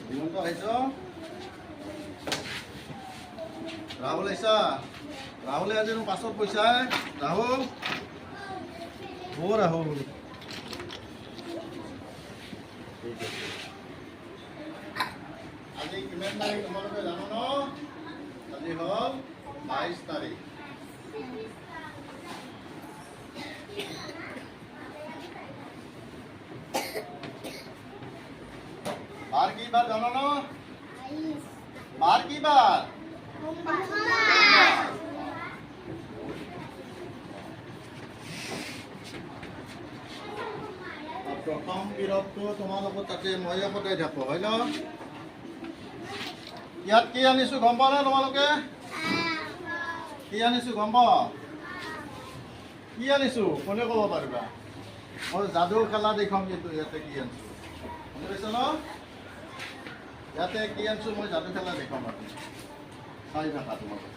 দিগন্ত আহিছ ৰাহুল আহিছা ৰাহুলে আজি পাছত পইচা ৰাহুল ৰাহুল আজি কিমান তাৰিখ তোমালোকে জানো ন আজি হ'ল 22 তাৰিখ बार की बार जानो ना बार की बार प्रथम पीरियड तो तुम्हारे ताते मैं सदाय थाको है न ইয়াত কি আনিছো গম পাও না তোমালোকে কি আনিছো গম পাও কি আনিছো কোনে কব পাৰিবা মই যাদু খেলা দেখাম কিন্তু ইয়াতে কি আনিছো বুজি পাইছা ন ইয়াতে কি আনিছো মই যাদু খেলা দেখাম আৰু চাই থাকা তোমালোকে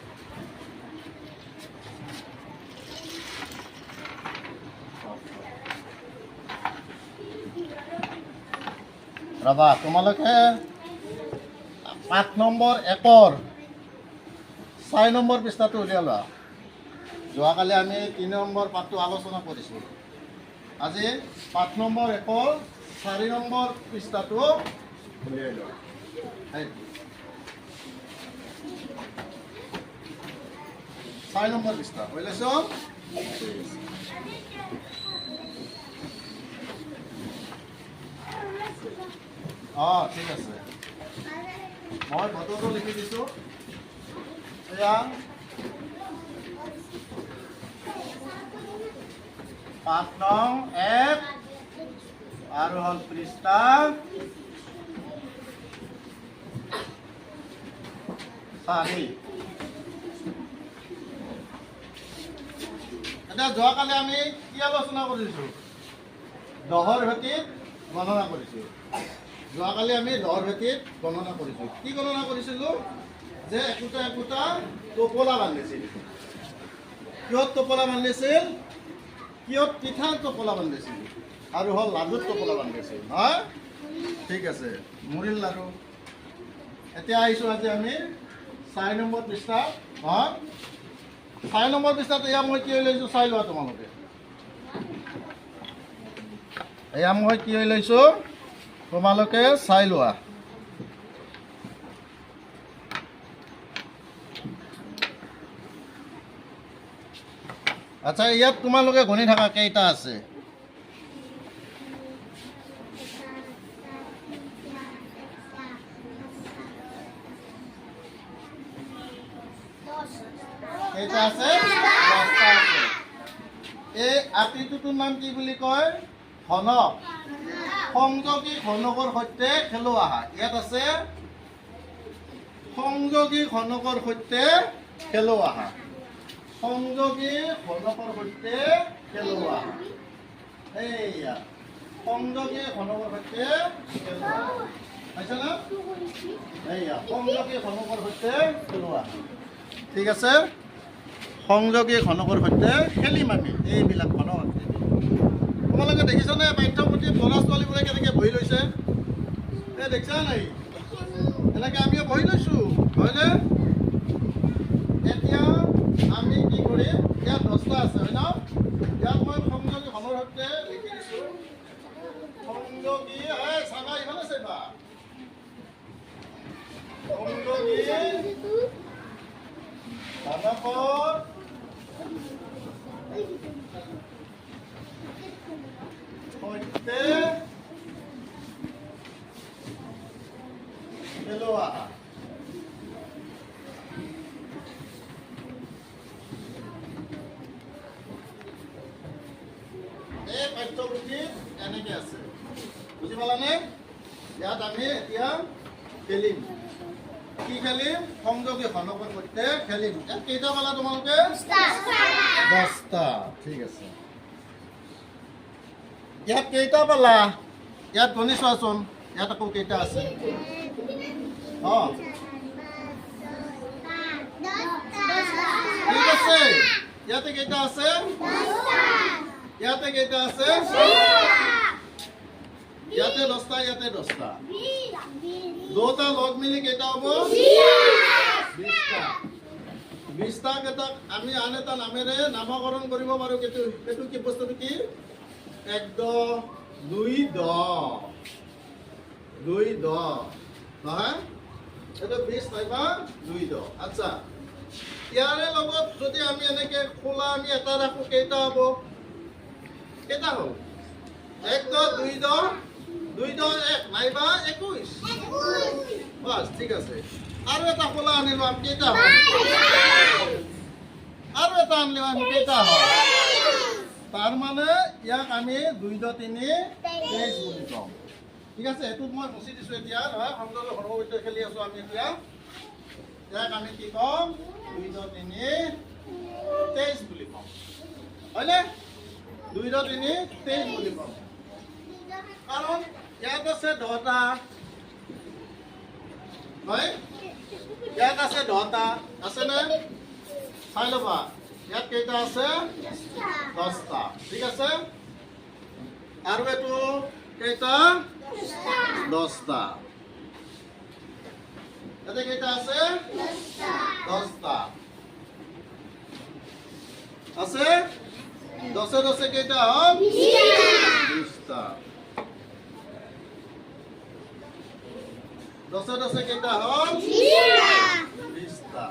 ৰবা তোমালোকে 5 নম্বৰ 1ৰ 6 নম্বৰ পৃষ্ঠাটো উলিয়াই লোৱা যোৱাকালি আমি 3 নম্বৰ পাঠটো আলোচনা কৰিছোঁ আজি 5 নম্বৰ 1ৰ 4 নম্বৰ পৃষ্ঠাটো উলিয়াই লোৱা 6 নম্বৰ পৃষ্ঠা উলিয়াইছো ঠিক আছে মই ফটোটো লিখি দিছোঁ এয়া 5 নং 1 আৰু হ'ল পৃষ্ঠা 4 এতিয়া যোৱাকালি আমি কি আলোচনা কৰিছোঁ দহৰ ভেটিত গণনা কৰিছোঁ যোৱাকালি আমি দহৰ ভেটিত গণনা কৰিছোঁ কি গণনা কৰিছিলোঁ যে একোটা একোটা টোপোলা বান্ধিছিল কিহত টোপোলা বান্ধিছিল কিহত পিঠা টোপোলা বান্ধিছিল আৰু হ'ল লাডুত টোপোলা বান্ধিছিল হয় ঠিক আছে মুড়িৰ লাডু এতিয়া আহিছোঁ আজি আমি 4 নম্বৰ পৃষ্ঠা হয় 4 নম্বৰ পৃষ্ঠাত এয়া মই কি লৈছোঁ চাই লোৱা তোমালোকে এয়া মই কি লৈছোঁ তোমালোকে চাই লোৱা আচ্ছা ইয়াত তোমালোকে গণি থাকা কেইটা আছে কেইটা আছে 10টা আছে এই আকৃতিটোৰ নাম কি বুলি কয় ঘনক সংযোগী ঘনকৰ সৈতে খেলোৱা আহা ইয়াত আছে সংযোগী ঘনকৰ সৈতে খেলোৱা আহা সংযোগী ঘনকৰ সৈতে খেলোৱা আহা এইয়া সংযোগী ঘনকৰ সৈতে খেলোৱা পাইছা না এইয়া সংযোগী ঘনকৰ সৈতে খেলোৱা ঠিক আছে সংযোগী ঘনকৰ সৈতে খেলিম আমি এইবিলাক ঘনক তোমালোকে দেখিছানে পাঠ্যপুথিত ল'ৰা ছোৱালীবোৰে কেনেকৈ বহি লৈছে এই দেখিছা নাই এনেকৈ আমিও বহি লৈছোঁ হয়নে এতিয়া আমি কি কৰিম ইয়াত 10টা আছে হয় ন ইয়াত মই সংযোগী ঘনৰ সৈতে লিখি দিছোঁ সংযোগী চাবা ইফালে চাবা সংযোগী ঘনকৰ সৈতে খেলোৱা এই পাঠ্যপুথিত এনেকৈ আছে বুজি পালানে ইয়াত আমি এতিয়া খেলিম কি খেলিম সংযোগী ঘনকৰ সৈতে খেলিম কেইটা পালা তোমালোকে 10টা ঠিক আছে ইয়াত কেইটা পালা ইয়াত গণি চোৱাচোন ইয়াত আকৌ কেইটা আছে ঠিক আছে ইয়াতে কেইটা আছে ইয়াতে কেইটা আছে ইয়াতে 10টা ইয়াতে 10টা দুটা লগ মিলি কেইটা হ'ব 20টা 20টা কেইটাক আমি আন এটা নামেৰে নামকৰণ কৰিব পাৰো সেইটো কি বস্তুটো কি 1 10 2 10 নহয় এটা 20 নাইবা 2 10 আচ্ছা ইয়াৰে লগত যদি আমি এনেকে খোলা আমি এটা ৰাখো কেইটা হ'ব কেইটা হ'ব 1 10 2 10 2 10 1 নাইবা 21 বাস ঠিক আছে আৰু এটা খোলা আনিলো আমি কেইটা হ'ব আৰু এটা আনিলো আমি কেইটা হ'ব তাৰ মানে ইয়াক আমি 2 10 3 23 বুলি কম ঠিক আছে এটুক মই মুছি দিছো এতিয়া নহয় সংগ্ৰহ সৰ্ববিত খেলি আছো আমি এতিয়া ইয়াক আমি কি কম 2 10 3 23 বুলি কম হয়নে 2 10 3 23 বুলি কম কাৰণ ইয়াত আছে 10টা হয় ইয়াত আছে 10টা আছে না চাই লবা ইয়াত কেইটা আছে 10টা ঠিক আছে আৰু এটো কেইটা 10টা ইয়াতে কেইটা আছে 10টা আছে 10 10 কেইটা হ'ল 20টা 10 10 কেইটা হ'ল 20টা